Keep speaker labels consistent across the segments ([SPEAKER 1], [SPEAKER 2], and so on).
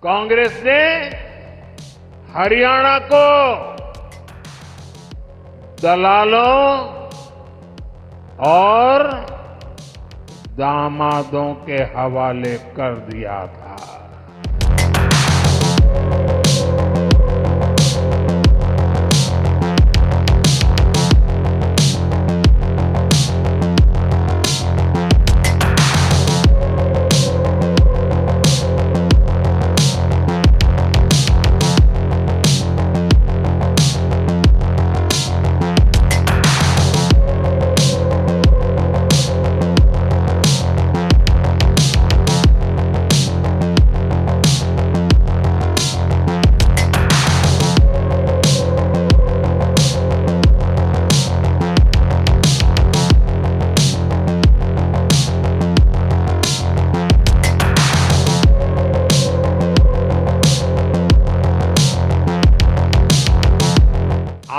[SPEAKER 1] कांग्रेस ने हरियाणा को दलालों और दामादों के हवाले कर दिया था।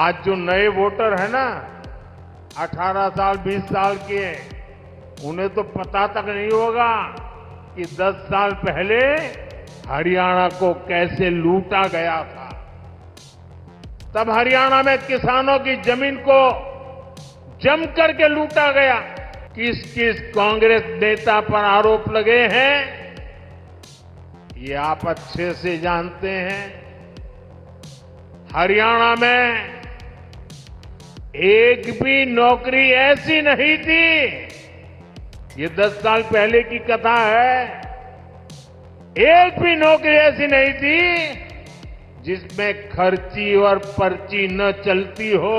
[SPEAKER 1] आज जो नए वोटर है ना, 18 साल 20 साल के, उन्हें तो पता तक नहीं होगा कि 10 साल पहले हरियाणा को कैसे लूटा गया था। तब हरियाणा में किसानों की जमीन को जम करके लूटा गया। किस किस कांग्रेस नेता पर आरोप लगे हैं, ये आप अच्छे से जानते हैं। हरियाणा में एक भी नौकरी ऐसी नहीं थी, ये 10 साल पहले की कथा है, एक भी नौकरी ऐसी नहीं थी जिसमें खर्ची और पर्ची न चलती हो।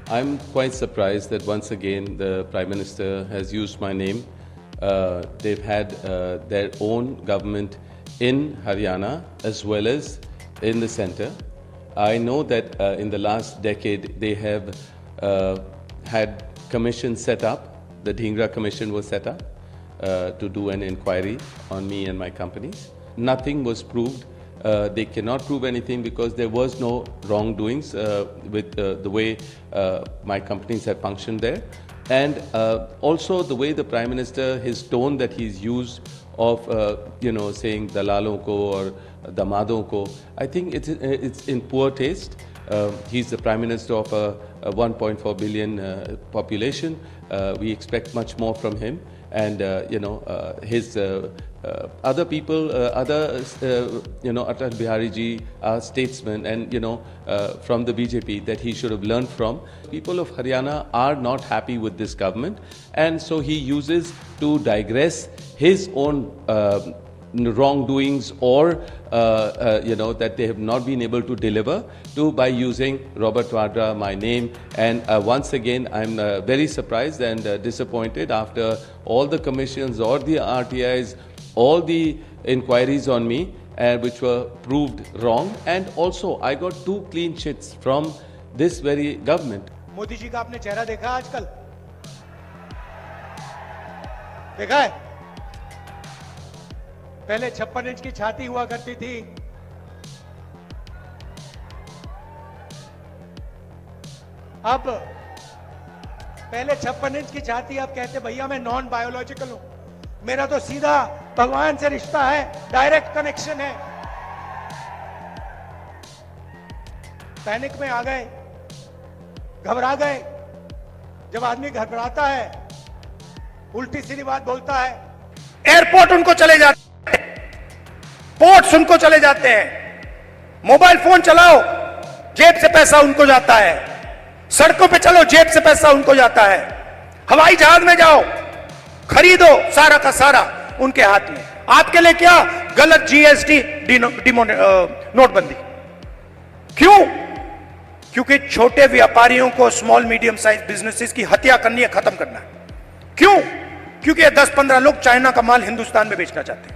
[SPEAKER 2] I'm quite surprised that once again the Prime Minister has used my name. They've had their own government in Haryana as well as in the centre. I know that in the last decade they have had commissions set up. The Dhingra Commission was set up to do an inquiry on me and my companies. Nothing was proved. They cannot prove anything because there was no wrongdoings with the way my companies have functioned there. And also the way the Prime Minister, his tone that he's used of saying dalalon ko or damadon ko, I think it's in poor taste. He's the Prime Minister of a 1.4 billion population. We expect much more from him, and his other people, Atal Bihari ji are statesmen, and from the BJP that he should have learned from. People of Haryana are not happy with this government, and so he uses to digress his own wrongdoings or that they have not been able to deliver by using Robert Vadra, my name. And once again I'm very surprised and disappointed after all the commissions or the RTIs, all the inquiries on me which were proved wrong, and also I got 2 clean chits from this very government.
[SPEAKER 3] Modi ji का आपने चेहरा देखा आजकल? देखा है? पहले 56 inch की छाती हुआ करती थी, अब पहले 56 इंच की छाती, अब कहते भैया मैं नॉन बायोलॉजिकल हूं, मेरा तो सीधा भगवान से रिश्ता है, डायरेक्ट कनेक्शन है। पैनिक में आ गए, घबरा गए। जब आदमी घबराता है, उल्टी सीधी बात बोलता है। एयरपोर्ट उनको चले जाते हैं, पोर्ट्स उनको चले जाते हैं, मोबाइल फोन चलाओ जेब से पैसा उनको जाता है, सड़कों पे चलो जेब से पैसा उनको जाता है, हवाई जहाज में जाओ खरीदो, सारा का सारा उनके हाथ में। आपके लिए क्या? गलत जीएसटी, नोटबंदी। क्यों? क्योंकि छोटे व्यापारियों को, स्मॉल मीडियम साइज बिजनेसेस की हत्या करनी है, खत्म करना है। क्यों? क्योंकि 10-15 लोग चाइना का माल हिंदुस्तान में बेचना चाहते हैं।